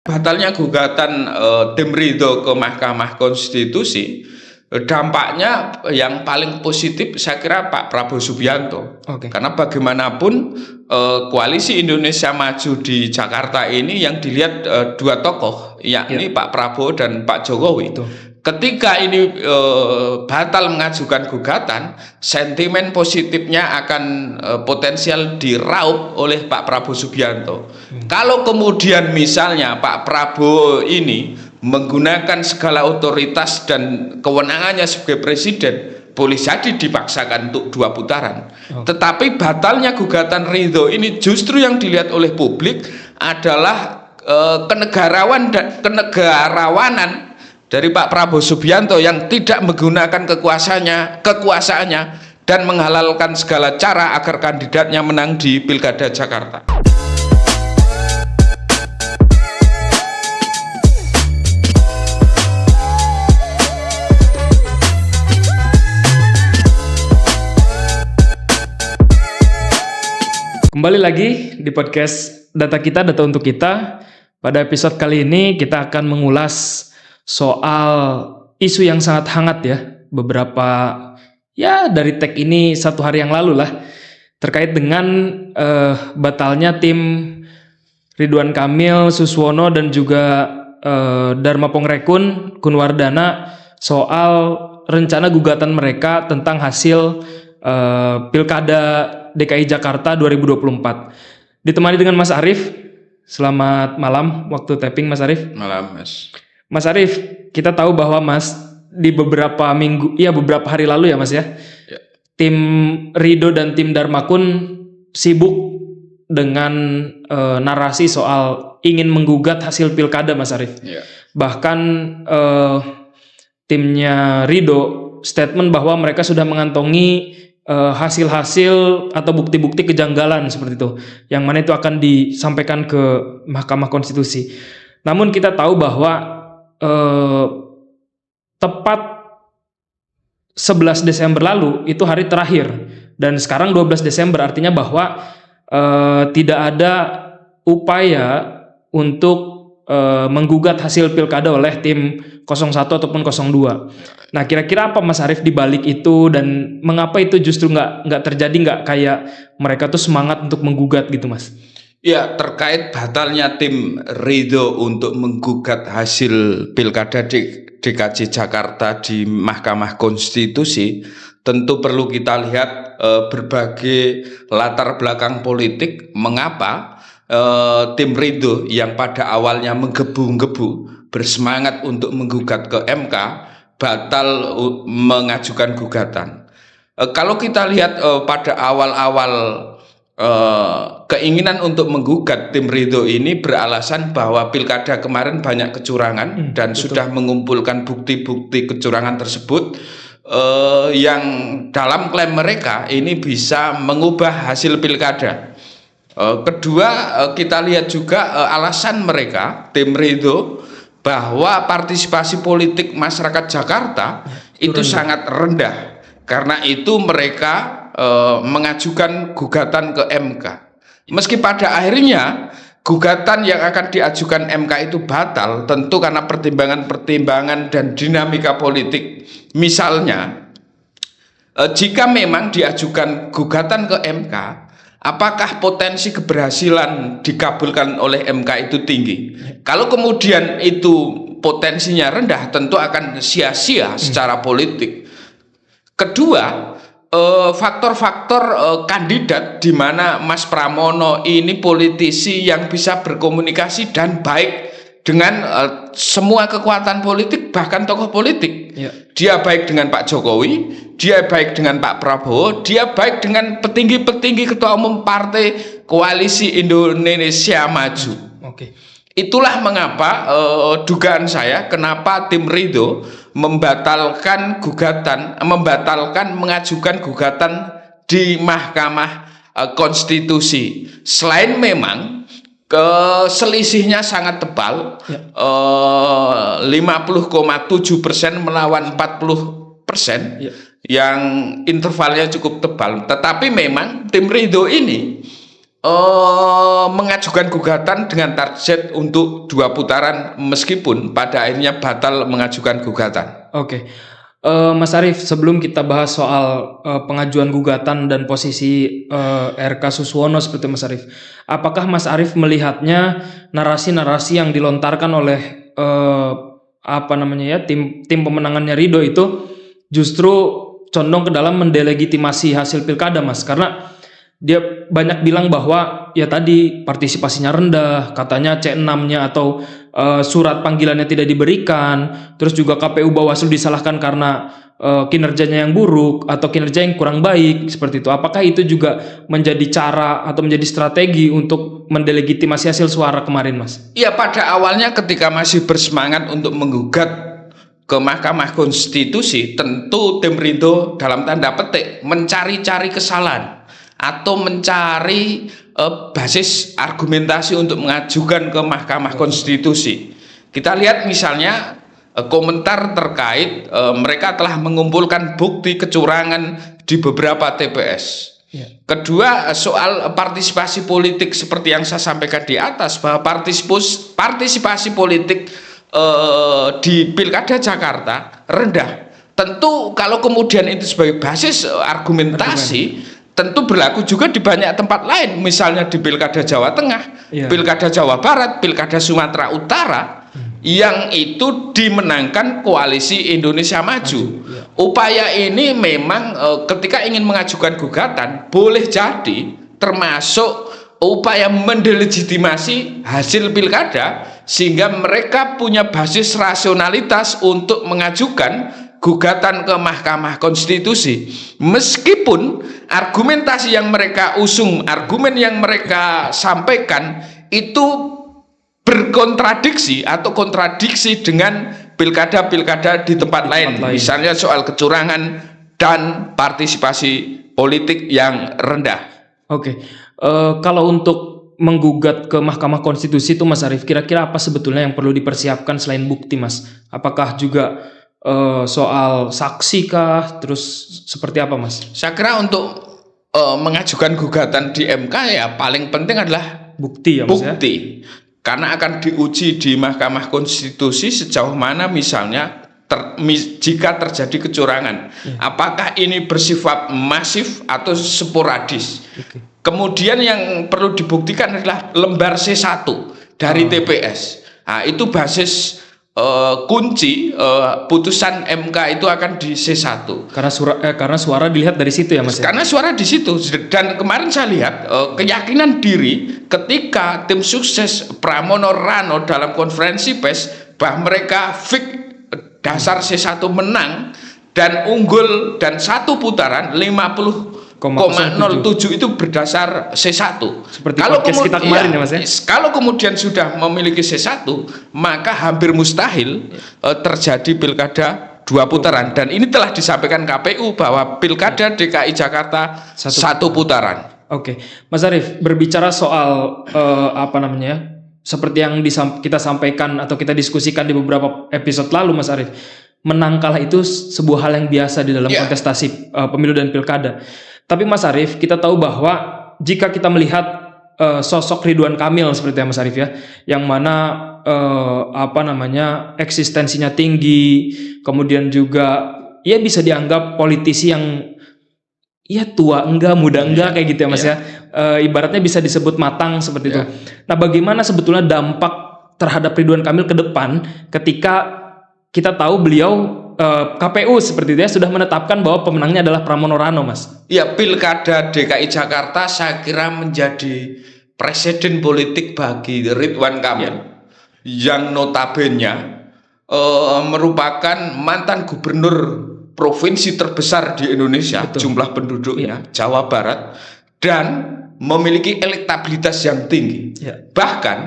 Batalnya gugatan tim Ridho ke Mahkamah Konstitusi, dampaknya yang paling positif saya kira Pak Prabowo Subianto. Karena bagaimanapun koalisi Indonesia Maju di Jakarta ini yang dilihat dua tokoh, yakni Pak Prabowo dan Pak Jokowi. Ketika ini batal mengajukan gugatan, sentimen positifnya akan potensial diraup oleh Pak Prabowo Subianto. Kalau kemudian misalnya Pak Prabowo ini menggunakan segala otoritas dan kewenangannya sebagai presiden, boleh jadi dipaksakan untuk 2 putaran. Tetapi batalnya gugatan Ridho ini justru yang dilihat oleh publik adalah kenegarawanan dari Pak Prabowo Subianto yang tidak menggunakan kekuasaannya dan menghalalkan segala cara agar kandidatnya menang di Pilkada Jakarta. Kembali lagi di podcast Data Kita, Data Untuk Kita. Pada episode kali ini kita akan mengulas soal isu yang sangat hangat ya. Beberapa dari tag ini 1 hari yang lalu lah. Terkait dengan batalnya tim Ridwan Kamil, Suswono dan juga Dharma Pongrekun, Kunwardana soal rencana gugatan mereka tentang hasil Pilkada DKI Jakarta 2024. Ditemani dengan Mas Arief. Selamat malam waktu tapping Mas Arief. Malam Mas. Mas Arief, kita tahu bahwa Mas di beberapa hari lalu ya Mas ya. Tim Ridho dan tim Dharmakun sibuk dengan narasi soal ingin menggugat hasil pilkada Mas Arief. Bahkan timnya Ridho statement bahwa mereka sudah mengantongi hasil-hasil atau bukti-bukti kejanggalan seperti itu, yang mana itu akan disampaikan ke Mahkamah Konstitusi. Namun kita tahu bahwa tepat 11 Desember lalu itu hari terakhir, dan sekarang 12 Desember artinya bahwa tidak ada upaya untuk menggugat hasil pilkada oleh tim 01 ataupun 02. Nah, kira-kira apa Mas Arief di balik itu, dan mengapa itu justru nggak terjadi, nggak kayak mereka tuh semangat untuk menggugat gitu Mas? Ya, terkait batalnya tim Ridho untuk menggugat hasil Pilkada DKI Jakarta di Mahkamah Konstitusi, tentu perlu kita lihat berbagai latar belakang politik mengapa tim Ridho yang pada awalnya menggebu-gebu bersemangat untuk menggugat ke MK batal mengajukan gugatan. Kalau kita lihat pada awal-awal keinginan untuk menggugat, tim Ridho ini beralasan bahwa pilkada kemarin banyak kecurangan dan sudah mengumpulkan bukti-bukti kecurangan tersebut yang dalam klaim mereka ini bisa mengubah hasil pilkada. Kedua, kita lihat juga alasan mereka, tim Ridho, bahwa partisipasi politik masyarakat Jakarta itu sangat rendah. Karena itu mereka mengajukan gugatan ke MK. Meski pada akhirnya gugatan yang akan diajukan MK itu batal, tentu karena pertimbangan-pertimbangan dan dinamika politik. Misalnya, jika memang diajukan gugatan ke MK, apakah potensi keberhasilan dikabulkan oleh MK itu tinggi? Kalau kemudian itu potensinya rendah, tentu akan sia-sia secara politik. Kedua, faktor-faktor kandidat di mana Mas Pramono ini politisi yang bisa berkomunikasi dan baik dengan semua kekuatan politik, bahkan tokoh politik. Dia baik dengan Pak Jokowi, dia baik dengan Pak Prabowo, dia baik dengan petinggi-petinggi ketua umum partai koalisi Indonesia Maju. Itulah mengapa dugaan saya kenapa tim Ridho membatalkan mengajukan gugatan di Mahkamah Konstitusi. Selain memang selisihnya sangat tebal, 50,7% melawan 40%, yang intervalnya cukup tebal. Tetapi memang tim Ridho ini mengajukan gugatan dengan target untuk 2 putaran meskipun pada akhirnya batal mengajukan gugatan. Oke. Mas Arief, sebelum kita bahas soal pengajuan gugatan dan posisi RK Suswono seperti Mas Arief, apakah Mas Arief melihatnya narasi-narasi yang dilontarkan oleh tim pemenangannya Ridho itu justru condong ke dalam mendelegitimasi hasil pilkada, Mas? Karena dia banyak bilang bahwa ya tadi partisipasinya rendah, katanya C6-nya atau surat panggilannya tidak diberikan, terus juga KPU Bawaslu disalahkan karena kinerjanya yang buruk atau kinerja yang kurang baik seperti itu. Apakah itu juga menjadi cara atau menjadi strategi untuk mendelegitimasi hasil suara kemarin, Mas? Ya, pada awalnya ketika masih bersemangat untuk menggugat ke Mahkamah Konstitusi, tentu tim Ridho dalam tanda petik mencari-cari kesalahan atau mencari basis argumentasi untuk mengajukan ke Mahkamah Konstitusi. Kita lihat misalnya komentar terkait mereka telah mengumpulkan bukti kecurangan di beberapa TPS. Kedua, soal partisipasi politik seperti yang saya sampaikan di atas, bahwa partisipasi politik di Pilkada Jakarta rendah. Tentu kalau kemudian itu sebagai basis argumentasi, tentu berlaku juga di banyak tempat lain, misalnya di Pilkada Jawa Tengah, Pilkada Jawa Barat, Pilkada Sumatera Utara, yang itu dimenangkan koalisi Indonesia Maju. Upaya ini memang ketika ingin mengajukan gugatan boleh jadi termasuk upaya mendelegitimasi hasil pilkada, sehingga mereka punya basis rasionalitas untuk mengajukan gugatan ke Mahkamah Konstitusi, meskipun argumentasi yang mereka usung, argumen yang mereka sampaikan itu berkontradiksi atau kontradiksi dengan pilkada-pilkada di tempat lain, misalnya soal kecurangan dan partisipasi politik yang rendah. Oke. Kalau untuk menggugat ke Mahkamah Konstitusi itu, Mas Arief, kira-kira apa sebetulnya yang perlu dipersiapkan selain bukti, Mas? Apakah juga soal saksi kah, terus seperti apa, Mas? Saya kira untuk mengajukan gugatan di MK ya paling penting adalah bukti, ya, Mas, bukti. Karena akan diuji di Mahkamah Konstitusi sejauh mana misalnya jika terjadi kecurangan, apakah ini bersifat masif atau sporadis. Kemudian yang perlu dibuktikan adalah lembar C1 dari TPS. Nah, itu basis kunci putusan MK itu akan di C1. Karena suara dilihat dari situ, ya, Mas? Karena suara di situ. Dan kemarin saya lihat keyakinan diri ketika tim sukses Pramono Rano dalam konferensi pers bahwa mereka fix dasar C1 menang dan unggul dan satu putaran 50,07 itu berdasar C1. Seperti podcast kita kemarin, ya, Mas, ya? Kalau kemudian sudah memiliki C1, maka hampir mustahil terjadi pilkada 2 putaran. Dan ini telah disampaikan KPU bahwa pilkada DKI Jakarta satu putaran. Oke, Mas Arief, berbicara soal seperti yang kita sampaikan atau kita diskusikan di beberapa episode lalu, Mas Arief, menang kalah itu sebuah hal yang biasa di dalam kontestasi pemilu dan pilkada. Tapi Mas Arief, kita tahu bahwa jika kita melihat sosok Ridwan Kamil seperti Mas Arief, ya, yang mana eksistensinya tinggi, kemudian juga ya bisa dianggap politisi yang ya tua enggak, muda enggak, kayak gitu, ya, Mas, ya. Ibaratnya bisa disebut matang seperti itu. Nah, bagaimana sebetulnya dampak terhadap Ridwan Kamil ke depan ketika kita tahu beliau KPU seperti itu, ya, sudah menetapkan bahwa pemenangnya adalah Pramono Rano, Mas? Ya, pilkada DKI Jakarta saya kira menjadi presiden politik bagi Ridwan Kamil, yang notabene merupakan mantan gubernur provinsi terbesar di Indonesia, jumlah penduduknya, Jawa Barat, dan memiliki elektabilitas yang tinggi. Bahkan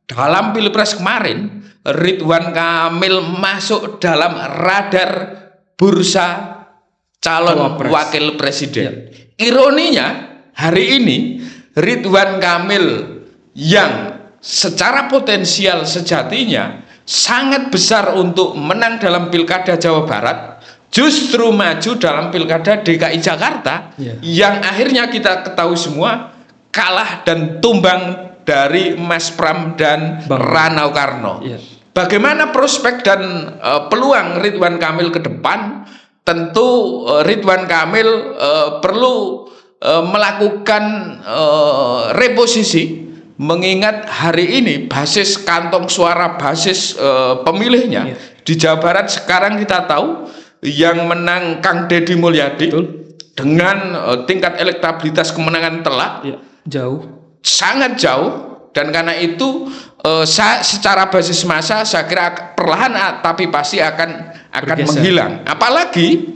dalam Pilpres kemarin Ridwan Kamil masuk dalam radar bursa calon wakil presiden. Ironinya, hari ini Ridwan Kamil yang secara potensial sejatinya sangat besar untuk menang dalam Pilkada Jawa Barat, justru maju dalam Pilkada DKI Jakarta, yang akhirnya kita ketahui semua kalah dan tumbang dari Mas Pram dan Rano Karno. Bagaimana prospek dan peluang Ridwan Kamil ke depan? Tentu Ridwan Kamil perlu melakukan reposisi, mengingat hari ini basis kantong suara, basis pemilihnya di Jawa Barat sekarang kita tahu yang menang Kang Deddy Mulyadi dengan tingkat elektabilitas kemenangan telak sangat jauh, dan karena itu secara basis massa saya kira perlahan tapi pasti akan menghilang. Apalagi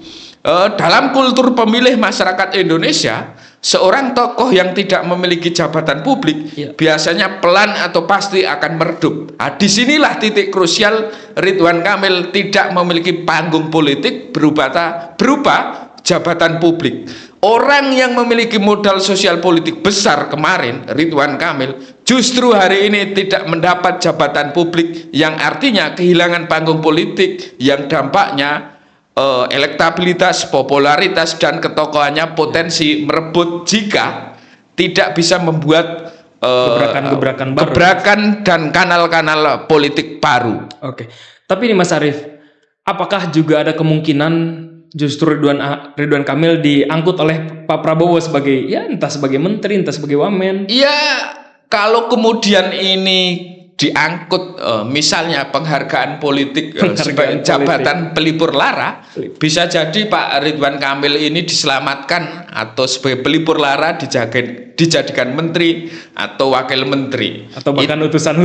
dalam kultur pemilih masyarakat Indonesia, seorang tokoh yang tidak memiliki jabatan publik biasanya pelan atau pasti akan meredup. Disinilah titik krusial Ridwan Kamil tidak memiliki panggung politik berupa jabatan publik. Orang yang memiliki modal sosial politik besar kemarin, Ridwan Kamil, justru hari ini tidak mendapat jabatan publik, yang artinya kehilangan panggung politik yang dampaknya elektabilitas, popularitas, dan ketokohannya potensi merebut jika tidak bisa membuat gebrakan dan kanal-kanal politik baru. Oke, tapi ini Mas Arief, apakah juga ada kemungkinan justru Ridwan Kamil diangkut oleh Pak Prabowo sebagai entah sebagai menteri, entah sebagai wamen? Ya, kalau kemudian ini diangkut misalnya penghargaan politik sebagai jabatan pelipur lara, bisa jadi Pak Ridwan Kamil ini diselamatkan atau sebagai pelipur lara dijadikan menteri atau wakil menteri atau bahkan utusan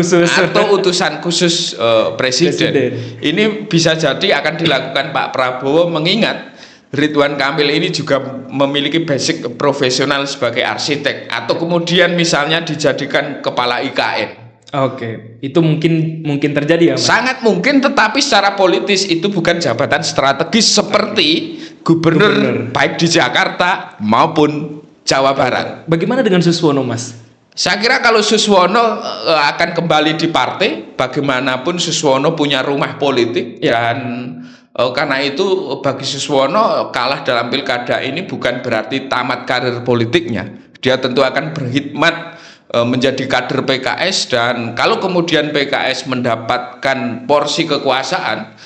khusus presiden. Ini bisa jadi akan dilakukan Pak Prabowo, mengingat Ridwan Kamil ini juga memiliki basic profesional sebagai arsitek, atau kemudian misalnya dijadikan kepala IKN. Oke, itu mungkin terjadi ya, Mas? Sangat mungkin, tetapi secara politis itu bukan jabatan strategis seperti gubernur baik di Jakarta maupun Jawa Barat. Bagaimana dengan Suswono, Mas? Saya kira kalau Suswono akan kembali di partai, bagaimanapun Suswono punya rumah politik, dan karena itu bagi Suswono kalah dalam pilkada ini bukan berarti tamat karir politiknya. Dia tentu akan berkhidmat menjadi kader PKS, dan kalau kemudian PKS mendapatkan porsi kekuasaan,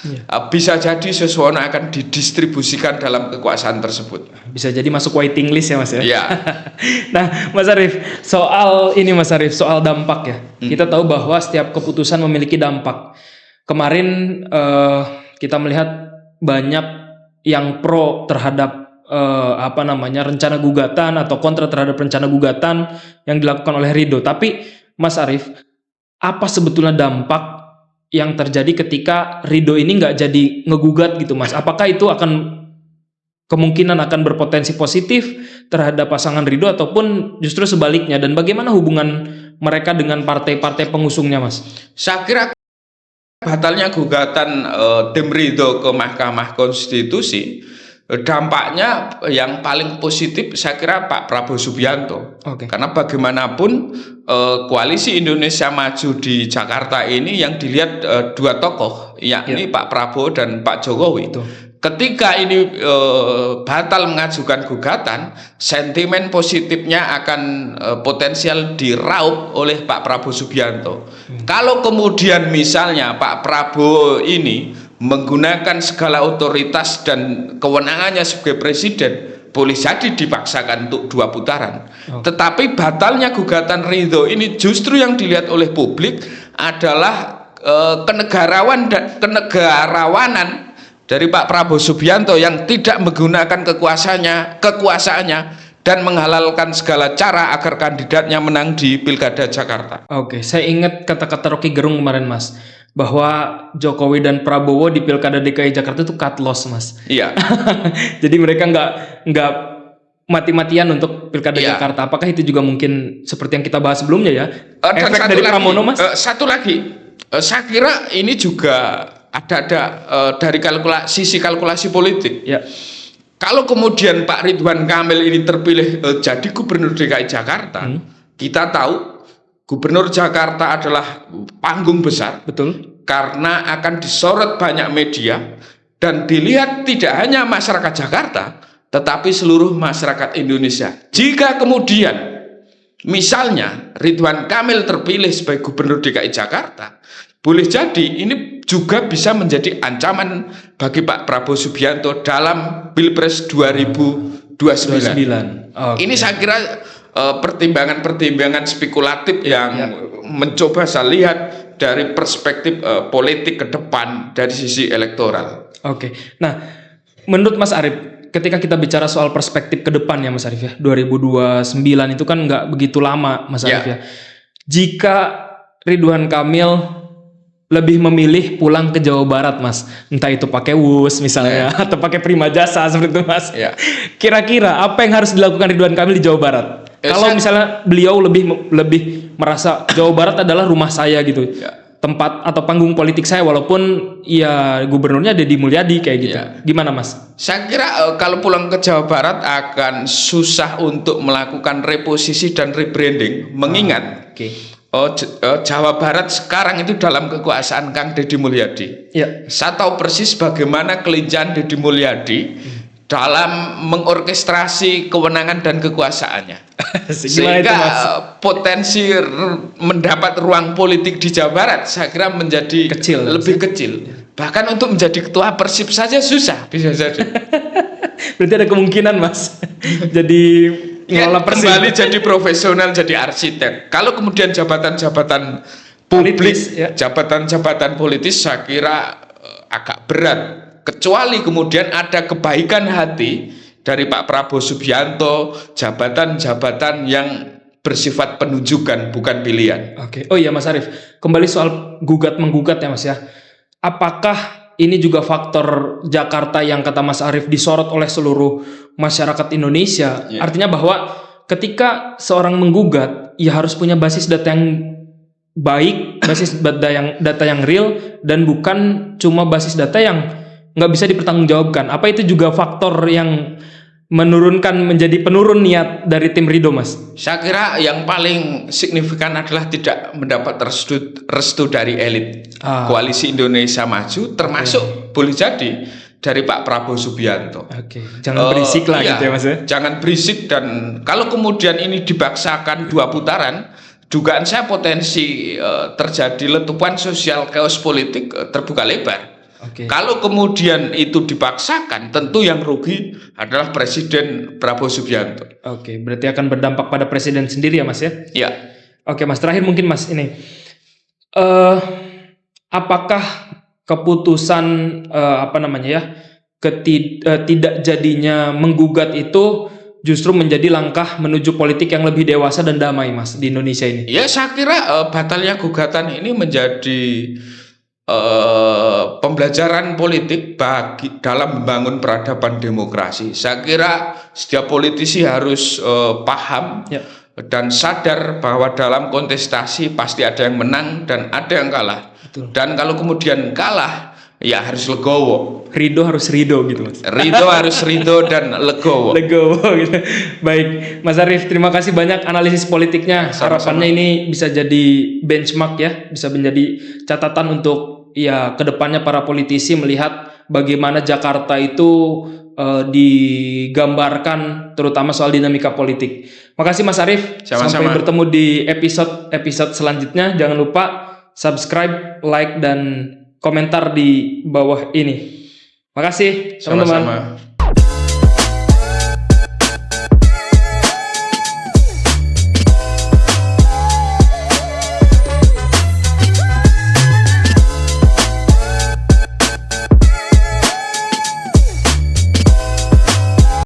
bisa jadi Suswono akan didistribusikan dalam kekuasaan tersebut. Bisa jadi masuk waiting list ya, Mas ya? Ya. Nah, Mas Arief, soal dampak ya. Kita tahu bahwa setiap keputusan memiliki dampak. Kemarin kita melihat banyak yang pro terhadap rencana gugatan atau kontra terhadap rencana gugatan yang dilakukan oleh Ridho. Tapi Mas Arief, apa sebetulnya dampak yang terjadi ketika Ridho ini nggak jadi ngegugat gitu, Mas? Apakah itu kemungkinan akan berpotensi positif terhadap pasangan Ridho, ataupun justru sebaliknya? Dan bagaimana hubungan mereka dengan partai-partai pengusungnya, Mas? Saya kira batalnya gugatan tim Ridho ke Mahkamah Konstitusi, dampaknya yang paling positif saya kira Pak Prabowo Subianto. Karena bagaimanapun koalisi Indonesia Maju di Jakarta ini yang dilihat dua tokoh, yakni Pak Prabowo dan Pak Jokowi. Ketika ini batal mengajukan gugatan, sentimen positifnya akan potensial diraup oleh Pak Prabowo Subianto. Kalau kemudian misalnya Pak Prabowo ini menggunakan segala otoritas dan kewenangannya sebagai presiden, boleh jadi dipaksakan untuk 2 putaran. Tetapi batalnya gugatan Ridho ini justru yang dilihat oleh publik adalah kenegarawanan dari Pak Prabowo Subianto yang tidak menggunakan kekuasaannya dan menghalalkan segala cara agar kandidatnya menang di Pilkada Jakarta. Saya ingat kata-kata Rocky Gerung kemarin, Mas, bahwa Jokowi dan Prabowo di Pilkada DKI Jakarta itu cut loss, Mas. Iya. Jadi mereka nggak mati-matian untuk Pilkada Jakarta. Apakah itu juga mungkin seperti yang kita bahas sebelumnya ya? Efek dari Pramono, Mas? Satu lagi, saya kira ini juga ada dari sisi kalkulasi politik. Ya. Kalau kemudian Pak Ridwan Kamil ini terpilih jadi Gubernur DKI Jakarta, kita tahu Gubernur Jakarta adalah panggung besar, betul, karena akan disorot banyak media dan dilihat tidak hanya masyarakat Jakarta, tetapi seluruh masyarakat Indonesia. Jika kemudian misalnya Ridwan Kamil terpilih sebagai Gubernur DKI Jakarta, boleh jadi ini juga bisa menjadi ancaman bagi Pak Prabowo Subianto dalam Pilpres 2029. Okay. Ini saya kira pertimbangan-pertimbangan spekulatif yang mencoba saya lihat dari perspektif politik ke depan dari sisi elektoral. Oke. Nah, menurut Mas Arief, ketika kita bicara soal perspektif ke depan ya Mas Arief ya, 2029 itu kan nggak begitu lama Mas Arief ya. Jika Ridwan Kamil lebih memilih pulang ke Jawa Barat Mas, entah itu pakai WUS misalnya atau pakai Prima Jasa seperti itu Mas. Kira-kira apa yang harus dilakukan Ridwan Kamil di Jawa Barat? Kalau misalnya beliau lebih merasa Jawa Barat adalah rumah saya gitu, tempat atau panggung politik saya, walaupun ya gubernurnya Deddy Mulyadi kayak gitu. Gimana Mas? Saya kira kalau pulang ke Jawa Barat akan susah untuk melakukan reposisi dan rebranding, mengingat Jawa Barat sekarang itu dalam kekuasaan Kang Deddy Mulyadi. Saya tahu persis bagaimana kelincahan Deddy Mulyadi dalam mengorkestrasi kewenangan dan kekuasaannya. Sehingga potensi mendapat ruang politik di Jawa Barat saya kira menjadi lebih kecil. Bahkan untuk menjadi ketua Persib saja susah, bisa jadi. Berarti ada kemungkinan Mas jadi kembali jadi profesional, jadi arsitek. Kalau kemudian jabatan-jabatan publik, jabatan-jabatan politis saya kira agak berat. Kecuali kemudian ada kebaikan hati dari Pak Prabowo Subianto, jabatan-jabatan yang bersifat penunjukan bukan pilihan. Oh iya Mas Arief, kembali soal gugat-menggugat ya Mas ya. Apakah ini juga faktor Jakarta yang kata Mas Arief disorot oleh seluruh masyarakat Indonesia? Artinya bahwa ketika seorang menggugat, ya harus punya basis data yang baik, basis data yang real, dan bukan cuma basis data yang nggak bisa dipertanggungjawabkan. Apa itu juga faktor yang menjadi penurun niat dari tim Ridho Mas? Saya kira yang paling signifikan adalah tidak mendapat restu dari elit Koalisi Indonesia Maju, termasuk boleh jadi dari Pak Prabowo Subianto. Jangan berisik lah gitu ya Mas ya. Jangan berisik, dan kalau kemudian ini dipaksakan 2 putaran, dugaan saya potensi terjadi letupan sosial chaos politik terbuka lebar. Kalau kemudian itu dipaksakan, tentu yang rugi adalah Presiden Prabowo Subianto. Berarti akan berdampak pada Presiden sendiri ya Mas ya? Mas, terakhir mungkin Mas ini, apakah keputusan tidak jadinya menggugat itu justru menjadi langkah menuju politik yang lebih dewasa dan damai Mas di Indonesia ini? Ya, saya kira batalnya gugatan ini menjadi pembelajaran politik dalam membangun peradaban demokrasi. Saya kira setiap politisi harus paham dan sadar bahwa dalam kontestasi pasti ada yang menang dan ada yang kalah. Dan kalau kemudian kalah, ya harus legowo. Ridho harus ridho gitu Mas. Ridho harus ridho dan legowo. Gitu. Baik, Mas Arief, terima kasih banyak analisis politiknya. Harapannya ini bisa jadi benchmark ya, bisa menjadi catatan untuk kedepannya para politisi melihat bagaimana Jakarta itu digambarkan, terutama soal dinamika politik. Makasih Mas Arief. Sampai bertemu di episode selanjutnya. Jangan lupa subscribe, like, dan komentar di bawah ini. Makasih teman-teman.